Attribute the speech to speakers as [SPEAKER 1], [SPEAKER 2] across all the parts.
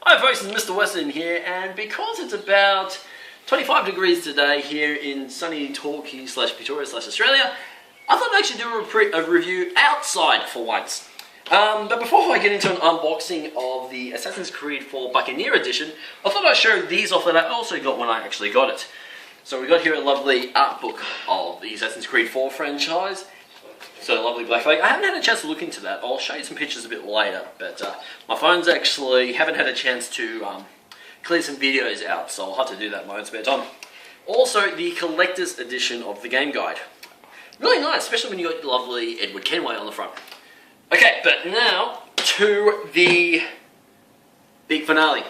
[SPEAKER 1] Hi folks, it's Mr. Weston here, and because it's about 25 degrees today here in sunny Torquay / Victoria / Australia, I thought I'd actually do a review outside for once. But before I get into an unboxing of the Assassin's Creed 4 Buccaneer edition, I thought I'd show these off that I also got when I actually got it. So we got here a lovely art book of the Assassin's Creed 4 franchise. So lovely black flag. I haven't had a chance to look into that. I'll show you some pictures a bit later, but my phone's actually haven't had a chance to clear some videos out, so I'll have to do that in my own spare time. Also, the collector's edition of the game guide. Really nice, especially when you got lovely Edward Kenway on the front. Okay, but now to the big finale.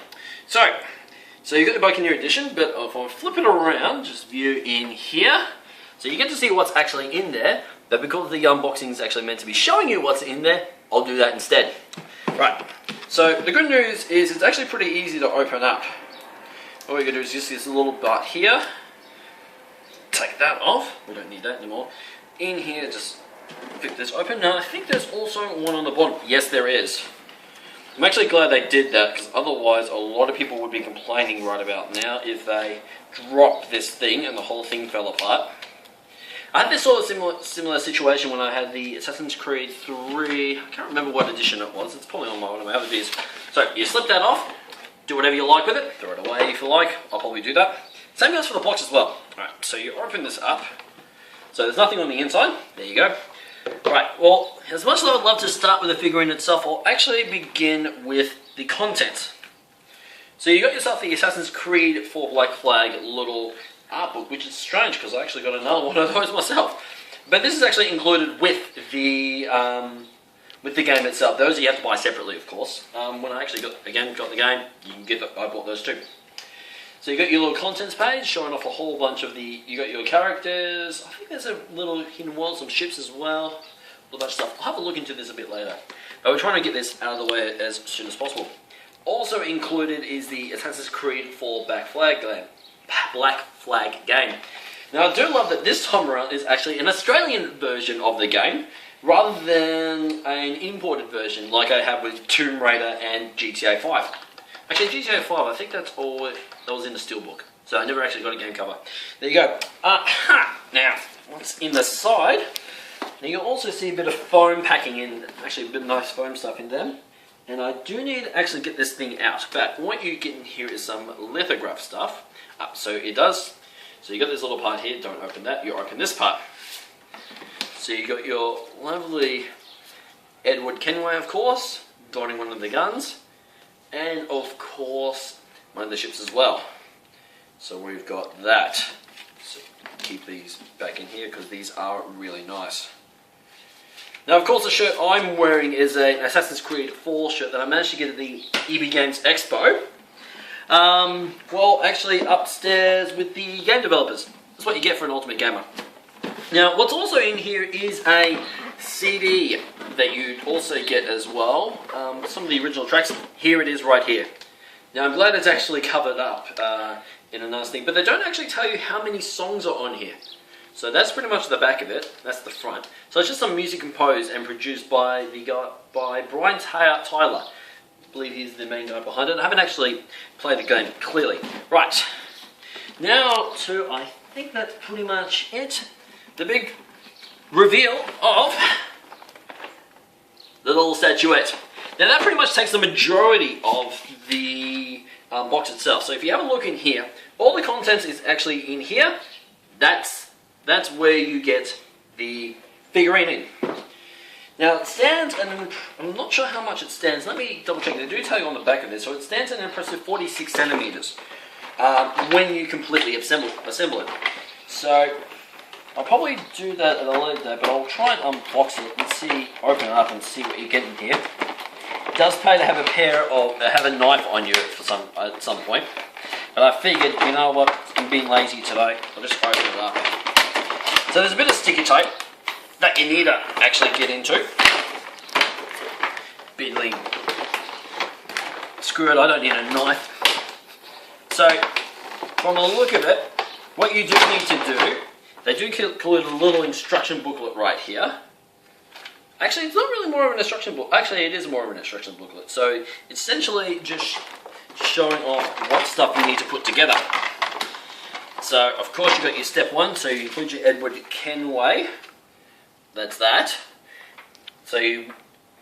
[SPEAKER 1] So you got the Buccaneer edition, but if I flip it around, just view in here. So you get to see what's actually in there, but because the unboxing is actually meant to be showing you what's in there, I'll do that instead. Right, so the good news is it's actually pretty easy to open up. All we're going to do is just this little part here. Take that off, we don't need that anymore. In here, just pick this open. Now I think there's also one on the bottom. Yes, there is. I'm actually glad they did that, because otherwise a lot of people would be complaining right about now if they dropped this thing and the whole thing fell apart. I had this sort of similar situation when I had the Assassin's Creed 3, I can't remember what edition it was, it's probably on one of my other videos. So you slip that off, do whatever you like with it, throw it away if you like, I'll probably do that. Same goes for the box as well. Alright, so you open this up, so there's nothing on the inside, there you go. Right, well, as much as I would love to start with the figurine itself, I'll actually begin with the contents. So you got yourself the Assassin's Creed 4 Black Flag little art book, which is strange because I actually got another one of those myself. But this is actually included with the game itself. Those you have to buy separately, of course. When I actually got the game, you can get I bought those too. So you got your little contents page showing off a whole bunch of you got your characters. I think there's a little hidden world, some ships as well, all that stuff. I'll have a look into this a bit later. But we're trying to get this out of the way as soon as possible. Also included is the Assassin's Creed 4 Black Flag game. Now I do love that this time around is actually an Australian version of the game rather than an imported version like I have with Tomb Raider and GTA 5. Actually GTA 5, I think that's all that was in the steelbook. So I never actually got a game cover. There you go. Now, what's in the side? Now you'll also see a bit of foam packing in, actually a bit of nice foam stuff in there. And I do need to actually get this thing out, but what you get in here is some lithograph stuff. So it does. So you got this little part here, don't open that, you open this part. So you got your lovely Edward Kenway, of course, guarding one of the guns. And of course, one of the ships as well. So we've got that. So keep these back in here because these are really nice. Now, of course, the shirt I'm wearing is an Assassin's Creed 4 shirt that I managed to get at the EB Games Expo. Well, actually upstairs with the game developers. That's what you get for an Ultimate Gamer. Now, what's also in here is a CD that you'd also get as well. Some of the original tracks. Here it is right here. Now, I'm glad it's actually covered up in a nice thing, but they don't actually tell you how many songs are on here. So that's pretty much the back of it. That's the front. So it's just some music composed and produced by Brian Tyler. I believe he's the main guy behind it. I haven't actually played the game clearly. Right. Now to, I think that's pretty much it. The big reveal of the little statuette. Now that pretty much takes the majority of the box itself. So if you have a look in here, all the contents is actually in here. That's where you get the figurine in. Now it stands, and I'm not sure how much it stands. Let me double check. They do tell you on the back of this. So it stands at an impressive 46 centimeters when you completely assemble it. So I'll probably do that at a later date, but I'll try and unbox it and open it up and see what you get in here. It does pay to have a knife on you at some point. But I figured, you know what, I'm being lazy today. I'll just open it up. So there's a bit of sticky tape that you need to actually get into. Biddly. Screw it, I don't need a knife. So, from the look of it, what you do need to do, they do include a little instruction booklet right here. Actually, it's not really more of an instruction book. Actually, it is more of an instruction booklet. So, essentially, just showing off what stuff you need to put together. So, of course, you've got your step one, so you put your Edward Kenway. That's that. So you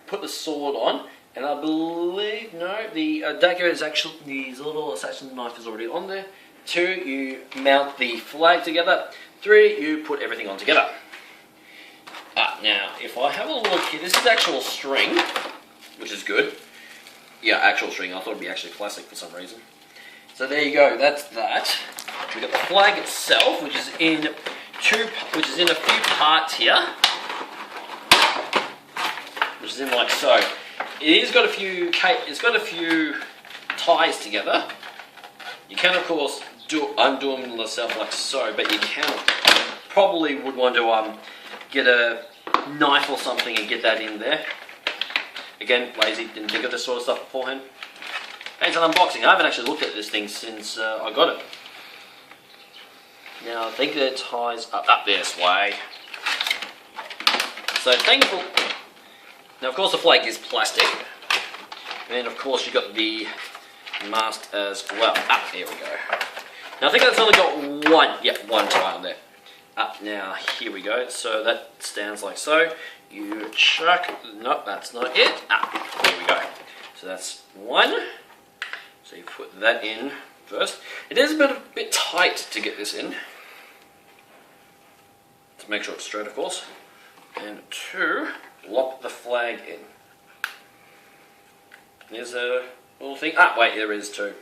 [SPEAKER 1] put the sword on, and I believe, no, the dagger is actually, the little assassin knife is already on there. 2, you mount the flag together. 3, you put everything on together. Now, if I have a look here, this is actual string, which is good. Yeah, actual string. I thought it'd be actually plastic for some reason. So there you go. That's that. We've got the flag itself, which is in a few parts here, which is in like so. It's got a few ties together. You can, of course, undo them yourself like so, but you probably would want to get a knife or something and get that in there. Again, lazy, didn't think of this sort of stuff beforehand. And it's an unboxing. I haven't actually looked at this thing since I got it. Now I think that it ties up this way. So thankful. Now of course the flag is plastic. And of course you've got the mast as well. Here we go. Now I think that's only got one tie on there. Now here we go. So that stands like so. You chuck, nope, that's not it. Here we go. So that's one. So you put that in first. It is a bit tight to get this in. To make sure it's straight, of course. And 2, lop the flag in. There's a little thing. Wait, there is 2.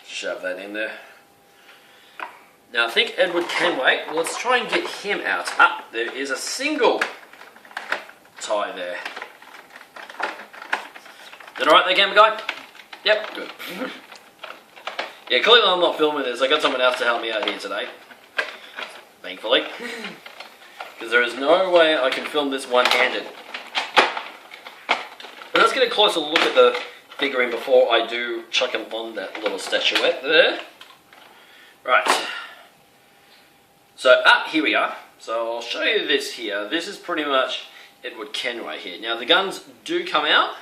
[SPEAKER 1] Shove that in there. Now I think Edward Kenway, let's try and get him out. There is a single tie there. Is that alright there, camera guy? Yep, good. Yeah, clearly I'm not filming this. I got someone else to help me out here today. Thankfully. Because there is no way I can film this one-handed. But let's get a closer look at the figurine before I do chuck him on that little statuette there. Right. So, here we are. So I'll show you this here. This is pretty much Edward Kenway here. Now the guns do come out.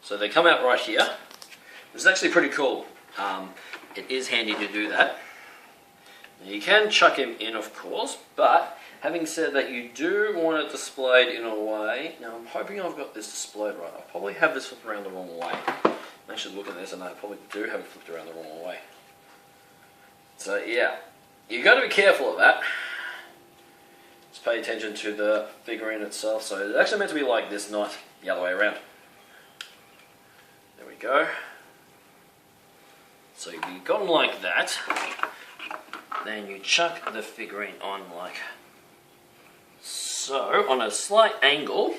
[SPEAKER 1] So they come out right here. Which is actually pretty cool. It is handy to do that. Now you can chuck him in, of course, but having said that, you do want it displayed in a way. Now I'm hoping I've got this displayed right. I probably have this flipped around the wrong way. I should look at this, and I probably do have it flipped around the wrong way. So yeah, you got to be careful of that. Just pay attention to the figurine itself. So it's actually meant to be like this, not the other way around. There we go. So you got them like that. Then you chuck the figurine on like so, on a slight angle,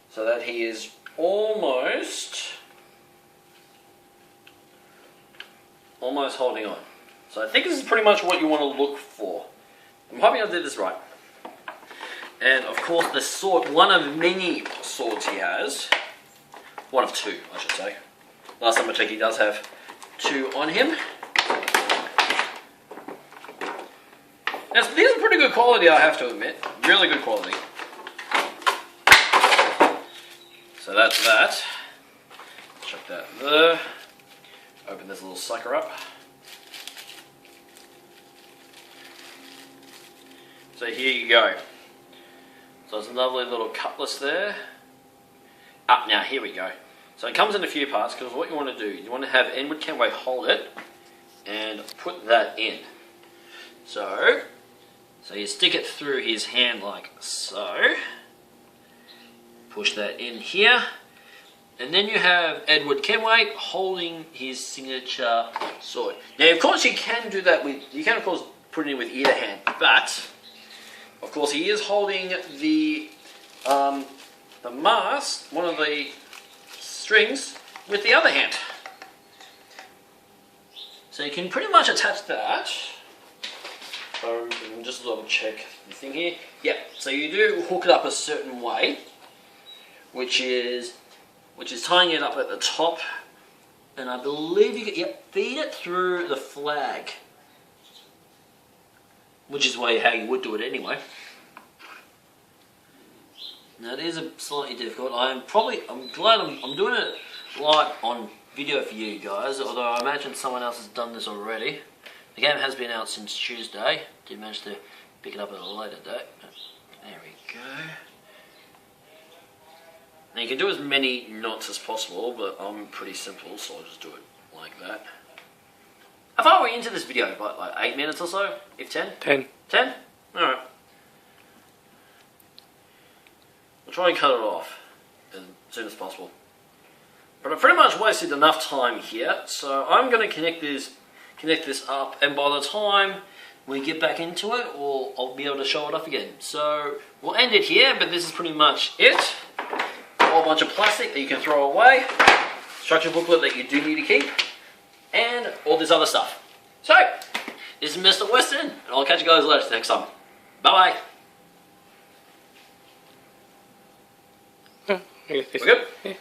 [SPEAKER 1] so that he is almost holding on. So I think this is pretty much what you want to look for. I'm hoping I did this right. And of course the sword, one of many swords he has. One of 2, I should say. Last time I checked, he does have 2 on him. Now these are pretty good quality, I have to admit. Really good quality. So that's that. Chuck that there. Open this little sucker up. So here you go. So there's a lovely little cutlass there. Now here we go. So it comes in a few parts, because what you want to do, you want to have Edward Kenway hold it and put that in. So you stick it through his hand like so. Push that in here. And then you have Edward Kenway holding his signature sword. Now of course you can do that with, you can of course put it in with either hand, but of course he is holding the mast, one of the strings, with the other hand. So you can pretty much attach that. Just double check the thing here. Yeah, so you do hook it up a certain way, which is tying it up at the top, and I believe you can feed it through the flag, which is how you would do it anyway. Now it is slightly difficult. I'm glad I'm doing it live on video for you guys, although I imagine someone else has done this already. The game has been out since Tuesday. Did manage to pick it up at a later date. There we go. Now you can do as many knots as possible, but I'm pretty simple, so I'll just do it like that. How far are we into this video? Like 8 minutes or so? If 10?
[SPEAKER 2] 10.
[SPEAKER 1] 10? Alright. I'll try and cut it off as soon as possible. But I've pretty much wasted enough time here, so I'm going to connect this up, and by the time we get back into it, I'll be able to show it off again. So we'll end it here, but this is pretty much it. A whole bunch of plastic that you can throw away, instruction booklet that you do need to keep, and all this other stuff. So, this is Mr. Weston, and I'll catch you guys later next time. Bye bye.
[SPEAKER 2] We're
[SPEAKER 1] good?
[SPEAKER 2] Yeah.